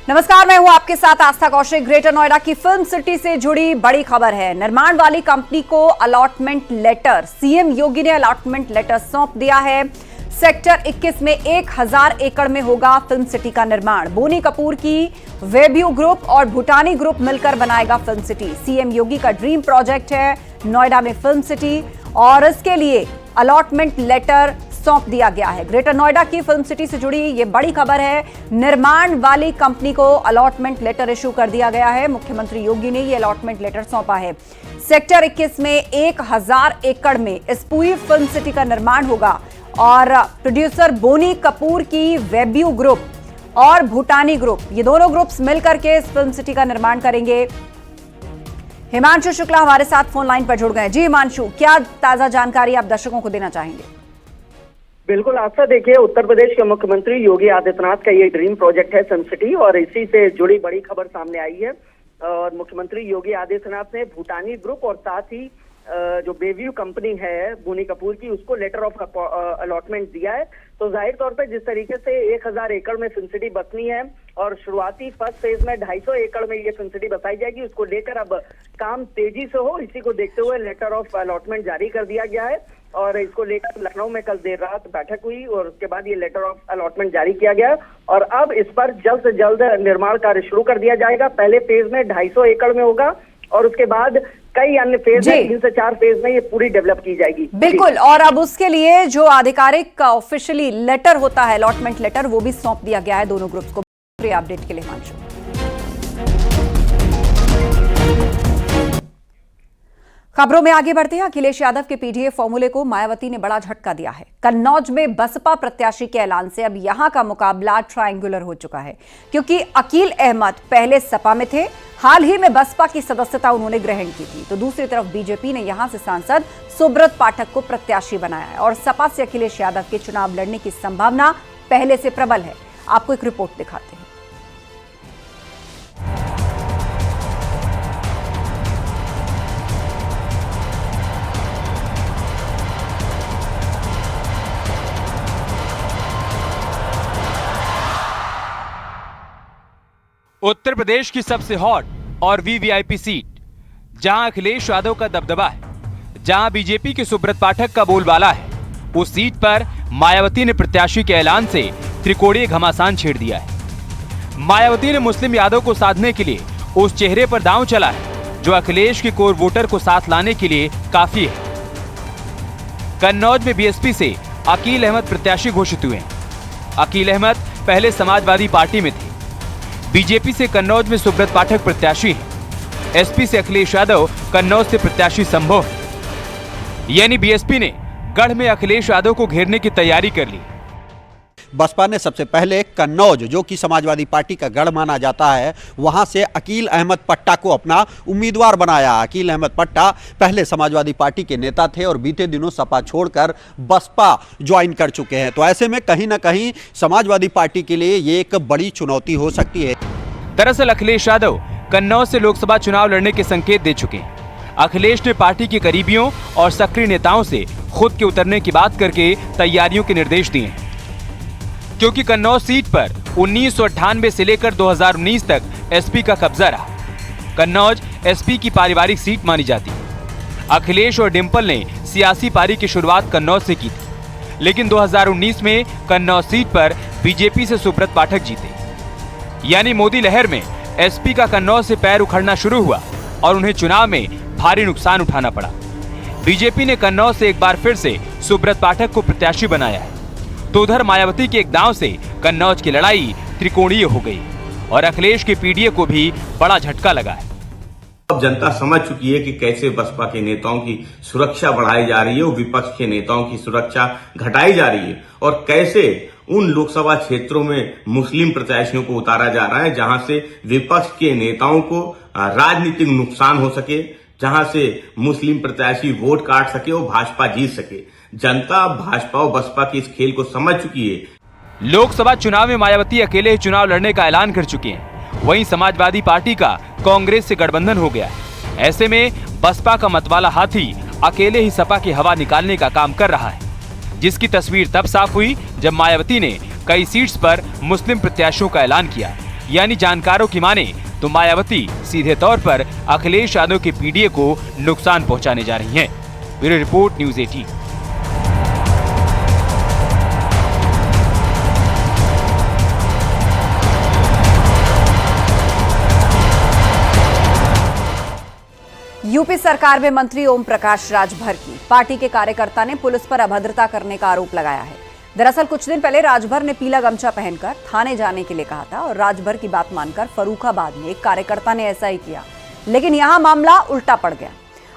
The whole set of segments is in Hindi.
नमस्कार, मैं हूं आपके साथ आस्था कौशिक। ग्रेटर नोएडा की फिल्म सिटी से जुड़ी बड़ी खबर है। निर्माण वाली कंपनी को अलॉटमेंट लेटर, सीएम योगी ने अलॉटमेंट लेटर सौंप दिया है। सेक्टर 21 में 1000 एकड़ में होगा फिल्म सिटी का निर्माण। बोनी कपूर की वेब्यू ग्रुप और भूटानी ग्रुप मिलकर बनाएगा फिल्म सिटी। सीएम योगी का ड्रीम प्रोजेक्ट है नोएडा में फिल्म सिटी और इसके लिए अलॉटमेंट लेटर सौंप दिया गया है। ग्रेटर नोएडा की फिल्म सिटी से जुड़ी ये बड़ी खबर है। निर्माण वाली कंपनी को अलॉटमेंट लेटर इशू कर दिया गया है। मुख्यमंत्री योगी ने ये अलॉटमेंट लेटर सौंपा है। सेक्टर 21 में 1000 एकड़ में इस पूरी फिल्म सिटी का निर्माण होगा और प्रोड्यूसर बोनी कपूर की वेब्यू ग्रुप और भूटानी ग्रुप, ये दोनों ग्रुप्स मिलकर के इस फिल्म सिटी का निर्माण करेंगे। हिमांशु शुक्ला हमारे साथ फोन लाइन पर जुड़ गए। जी हिमांशु, क्या ताजा जानकारी आप दर्शकों को देना चाहेंगे? बिल्कुल आस्था, देखिए उत्तर प्रदेश के मुख्यमंत्री योगी आदित्यनाथ का ये ड्रीम प्रोजेक्ट है फिल्म सिटी और इसी से जुड़ी बड़ी खबर सामने आई है। और मुख्यमंत्री योगी आदित्यनाथ ने भूटानी ग्रुप और साथ ही जो बेव्यू कंपनी है बोनी कपूर की, उसको लेटर ऑफ अलॉटमेंट दिया है। तो जाहिर तौर पे जिस तरीके से 1000 एकड़ में फिल्म सिटी बसनी है और शुरुआती फर्स्ट फेज में 250 एकड़ में ये फिल्म सिटी बसाई जाएगी, उसको लेकर अब काम तेजी से हो, इसी को देखते हुए लेटर ऑफ अलॉटमेंट जारी कर दिया गया है। और इसको लेकर लखनऊ में कल देर रात बैठक हुई और उसके बाद ये लेटर ऑफ अलॉटमेंट जारी किया गया और अब इस पर जल्द से जल्द निर्माण कार्य शुरू कर दिया जाएगा। पहले फेज में 250 एकड़ में होगा और उसके बाद कई अन्य फेज में 3 से 4 फेज में ये पूरी डेवलप की जाएगी। बिल्कुल, और अब उसके लिए जो आधिकारिक ऑफिशियली लेटर होता है, अलॉटमेंट लेटर, वो भी सौंप दिया गया है दोनों ग्रुप्स को। अपडेट के लिए हिमांशु। खबरों में आगे बढ़ते हैं। अखिलेश यादव के पीडीए फॉर्मूले को मायावती ने बड़ा झटका दिया है। कन्नौज में बसपा प्रत्याशी के ऐलान से अब यहां का मुकाबला ट्रायंगुलर हो चुका है, क्योंकि अकील अहमद पहले सपा में थे, हाल ही में बसपा की सदस्यता उन्होंने ग्रहण की थी। तो दूसरी तरफ बीजेपी ने यहां से सांसद सुब्रत पाठक को प्रत्याशी बनाया है और सपा से अखिलेश यादव के चुनाव लड़ने की संभावना पहले से प्रबल है। आपको एक रिपोर्ट दिखाते हैं। उत्तर प्रदेश की सबसे हॉट और वीवीआईपी सीट, जहां अखिलेश यादव का दबदबा है, जहां बीजेपी के सुब्रत पाठक का बोलबाला है, उस सीट पर मायावती ने प्रत्याशी के ऐलान से त्रिकोणीय घमासान छेड़ दिया है। मायावती ने मुस्लिम यादव को साधने के लिए उस चेहरे पर दांव चला है जो अखिलेश के कोर वोटर को साथ लाने के लिए काफी है। कन्नौज में बीएसपी से अकील अहमद प्रत्याशी घोषित हुए हैं। अकील अहमद पहले समाजवादी पार्टी में थे। बीजेपी से कन्नौज में सुब्रत पाठक प्रत्याशी हैं। एसपी से अखिलेश यादव कन्नौज से प्रत्याशी संभव है। यानी बीएसपी ने गढ़ में अखिलेश यादव को घेरने की तैयारी कर ली। बसपा ने सबसे पहले कन्नौज, जो कि समाजवादी पार्टी का गढ़ माना जाता है, वहां से अकील अहमद पट्टा को अपना उम्मीदवार बनाया। अकील अहमद पट्टा पहले समाजवादी पार्टी के नेता थे और बीते दिनों सपा छोड़कर बसपा ज्वाइन कर चुके हैं। तो ऐसे में कहीं ना कहीं समाजवादी पार्टी के लिए ये एक बड़ी चुनौती हो सकती है। दरअसल अखिलेश यादव कन्नौज से लोकसभा चुनाव लड़ने के संकेत दे चुके हैं। अखिलेश ने पार्टी के करीबियों और सक्रिय नेताओं से खुद के उतरने की बात करके तैयारियों के निर्देश दिए हैं, क्योंकि कन्नौज सीट पर 1998 से लेकर 2019 तक एसपी का कब्जा रहा। कन्नौज एसपी की पारिवारिक सीट मानी जाती है। अखिलेश और डिंपल ने सियासी पारी की शुरुआत कन्नौज से की थी, लेकिन 2019 में कन्नौज सीट पर बीजेपी से सुब्रत पाठक जीते। यानी मोदी लहर में एसपी का कन्नौज से पैर उखड़ना शुरू हुआ और उन्हें चुनाव में भारी नुकसान उठाना पड़ा। बीजेपी ने कन्नौज से एक बार फिर से सुब्रत पाठक को प्रत्याशी बनाया है। तो उधर मायावती के एक दांव से कन्नौज की लड़ाई त्रिकोणीय हो गई और अखिलेश के पीडीए को भी बड़ा झटका लगा है। अब जनता समझ चुकी है कि कैसे बसपा के नेताओं की सुरक्षा बढ़ाई जा रही है और विपक्ष के नेताओं की सुरक्षा घटाई जा रही है और कैसे उन लोकसभा क्षेत्रों में मुस्लिम प्रत्याशियों को उतारा जा रहा है जहां से विपक्ष के नेताओं को राजनीतिक नुकसान हो सके, जहां से मुस्लिम प्रत्याशी वोट काट सके और भाजपा जीत सके। जनता भाजपा और बसपा की इस खेल को समझ चुकी है। लोकसभा चुनाव में मायावती अकेले ही चुनाव लड़ने का ऐलान कर चुके हैं। वहीं समाजवादी पार्टी का कांग्रेस से गठबंधन हो गया है। ऐसे में बसपा का मतवाला हाथी अकेले ही सपा की हवा निकालने का काम कर रहा है, जिसकी तस्वीर तब साफ हुई जब मायावती ने कई सीट्स पर मुस्लिम प्रत्याशियों का ऐलान किया। यानी जानकारों की माने तो मायावती सीधे तौर पर अखिलेश यादव के पीडीए को नुकसान पहुंचाने जा रही हैं। Bureau report, news 18। यूपी सरकार में मंत्री ओम प्रकाश राजभर की पार्टी के कार्यकर्ता ने पुलिस पर अभद्रता करने का आरोप लगाया है। दरअसल कुछ दिन पहले राजभर ने पीला गमछा पहनकर थाने जाने के लिए कहा था और राजभर की बात मानकर फर्रुखाबाद में एक कार्यकर्ता ने ऐसा ही किया, लेकिन यहां मामला उल्टा पड़ गया।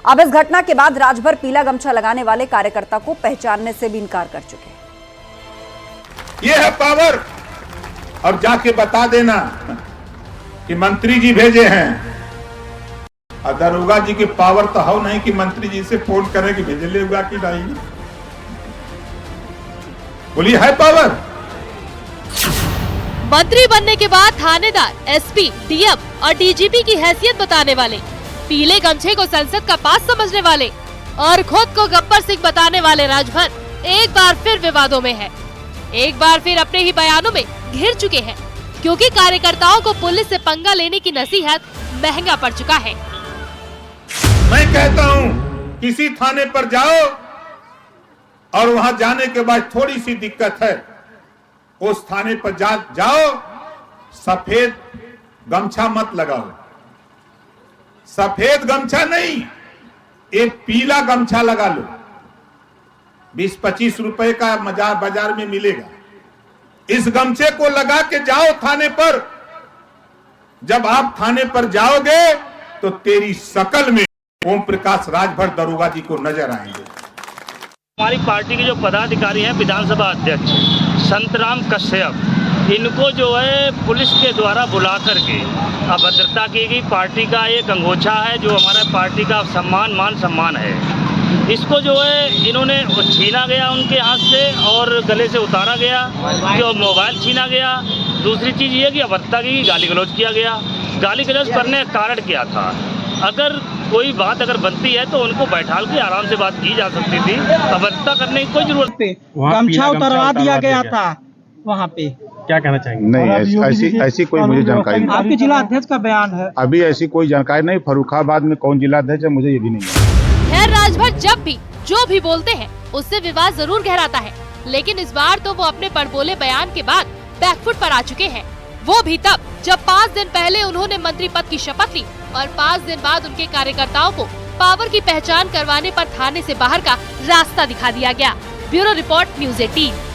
अब इस घटना के बाद राजभर पीला गमछा लगाने वाले कार्यकर्ता को पहचानने से भी इनकार कर चुके हैं। ये है पावर, और जाके बता देना कि मंत्री जी भेजे हैं। और दरोगा जी की पावर तो हो नहीं कि मंत्री जी से फोन करें कि भेजे होगा कि नहीं। बोलिए, है पावर। मंत्री बनने के बाद थानेदार, एसपी, डीएम और डीजीपी की हैसियत बताने वाले, पीले गमछे को संसद का पास समझने वाले और खुद को गब्बर सिंह बताने वाले राजभर एक बार फिर विवादों में है। एक बार फिर अपने ही बयानों में घिर चुके हैं, क्योंकि कार्यकर्ताओं को पुलिस से पंगा लेने की नसीहत महंगा पड़ चुका है। मैं कहता हूं किसी थाने पर जाओ और वहां जाने के बाद थोड़ी सी दिक्कत है, उस थाने पर जाओ, सफेद गमछा मत लगाओ। सफेद गमछा नहीं, एक पीला गमछा लगा लो। 20-25 रुपए का बाजार में मिलेगा। इस गमछे को लगा के जाओ थाने पर। जब आप थाने पर जाओगे तो तेरी शकल में ओम प्रकाश राजभर दरोगा जी को नजर आएंगे। हमारी पार्टी के जो पदाधिकारी हैं, विधानसभा अध्यक्ष संतराम कश्यप, इनको जो है पुलिस के द्वारा बुला करके अभद्रता की गई। पार्टी का एक अंगोछा है जो हमारा पार्टी का मान सम्मान है, इसको जो है इन्होंने छीना गया उनके हाथ से और गले से उतारा गया, जो मोबाइल छीना गया। दूसरी चीज़ ये कि अभद्रता की गाली गलौज किया गया। गाली गलौज करने का कारण क्या था? अगर कोई बात बनती है तो उनको बैठाल के आराम से बात की जा सकती थी। अभद्रता करने की कोई जरूरत नहीं। गमछा उतरवा दिया गया था वहाँ पे। क्या कहना चाहेंगे? नहीं, ऐसी कोई मुझे जानकारी नहीं। आपके जिला अध्यक्ष का बयान है। अभी ऐसी कोई जानकारी नहीं। फर्रुखाबाद में कौन जिला अध्यक्ष है मुझे ये भी नहीं है। खैर, राजभर जब भी जो भी बोलते हैं उससे विवाद जरूर गहराता है, लेकिन इस बार तो वो अपने बड़बोले बयान के बाद बैकफुट पर आ चुके हैं। वो भी तब जब 5 दिन पहले उन्होंने मंत्री पद की शपथ ली और 5 दिन बाद उनके कार्यकर्ताओं को पावर की पहचान करवाने पर थाने से बाहर का रास्ता दिखा दिया गया। Bureau report, news 18।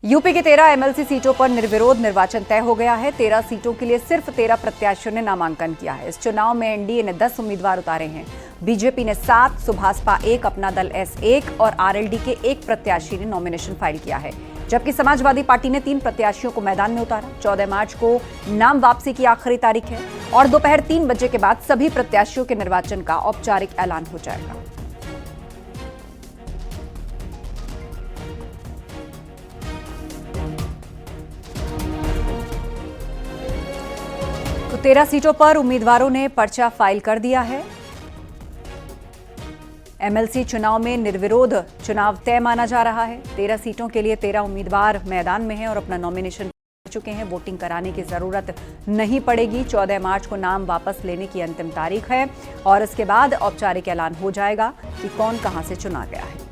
यूपी के 13 एमएलसी सीटों पर निर्विरोध निर्वाचन तय हो गया है। 13 सीटों के लिए सिर्फ 13 प्रत्याशियों ने नामांकन किया है। इस चुनाव में एनडीए ने 10 उम्मीदवार उतारे हैं। बीजेपी ने 7, सुभासपा 1, अपना दल एस 1 और आरएलडी के 1 प्रत्याशी ने नॉमिनेशन फाइल किया है, जबकि समाजवादी पार्टी ने 3 प्रत्याशियों को मैदान में उतारा। 14 मार्च को नाम वापसी की आखिरी तारीख है और दोपहर 3 बजे के बाद सभी प्रत्याशियों के निर्वाचन का औपचारिक ऐलान हो जाएगा। तो 13 सीटों पर उम्मीदवारों ने पर्चा फाइल कर दिया है। एमएलसी चुनाव में निर्विरोध चुनाव तय माना जा रहा है। 13 सीटों के लिए 13 उम्मीदवार मैदान में हैं और अपना नॉमिनेशन कर चुके हैं। वोटिंग कराने की जरूरत नहीं पड़ेगी। 14 मार्च को नाम वापस लेने की अंतिम तारीख है और इसके बाद औपचारिक ऐलान हो जाएगा कि कौन कहां से चुना गया है।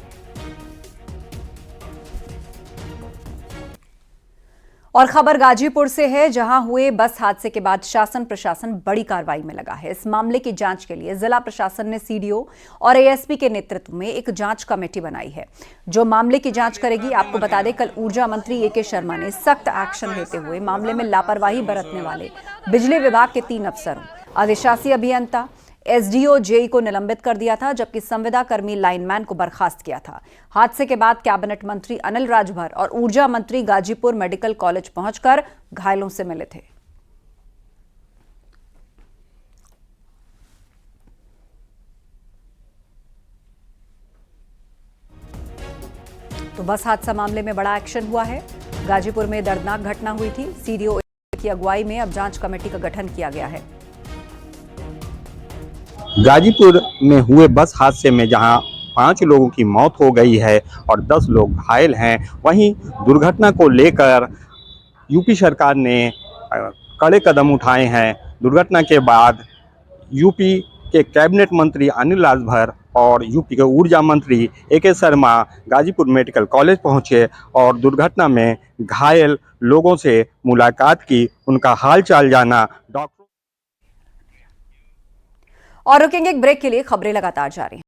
और खबर गाजीपुर से है, जहां हुए बस हादसे के बाद शासन प्रशासन बड़ी कार्रवाई में लगा है। इस मामले की जांच के लिए जिला प्रशासन ने सीडीओ और एएसपी के नेतृत्व में एक जांच कमेटी बनाई है, जो मामले की जांच करेगी। आपको बता दें, कल ऊर्जा मंत्री एके शर्मा ने सख्त एक्शन लेते हुए मामले में लापरवाही बरतने वाले बिजली विभाग के 3 अफसरों, अधिशासी अभियंता, एसडीओ जेई को निलंबित कर दिया था, जबकि संविदा कर्मी लाइनमैन को बर्खास्त किया था। हादसे के बाद कैबिनेट मंत्री अनिल राजभर और ऊर्जा मंत्री गाजीपुर मेडिकल कॉलेज पहुंचकर घायलों से मिले थे। तो बस हादसा मामले में बड़ा एक्शन हुआ है। गाजीपुर में दर्दनाक घटना हुई थी। सीडीओ की अगुवाई में अब जांच कमेटी का गठन किया गया है। गाजीपुर में हुए बस हादसे में जहां 5 लोगों की मौत हो गई है और 10 लोग घायल हैं। वहीं दुर्घटना को लेकर यूपी सरकार ने कड़े कदम उठाए हैं। दुर्घटना के बाद यूपी के कैबिनेट मंत्री अनिल राजभर और यूपी के ऊर्जा मंत्री AK Sharma Ghazipur medical college पहुंचे और दुर्घटना में घायल लोगों से मुलाकात की, उनका हालचाल जाना। डॉक्टर और रुकेंगे एक ब्रेक के लिए, खबरें लगातार जारी।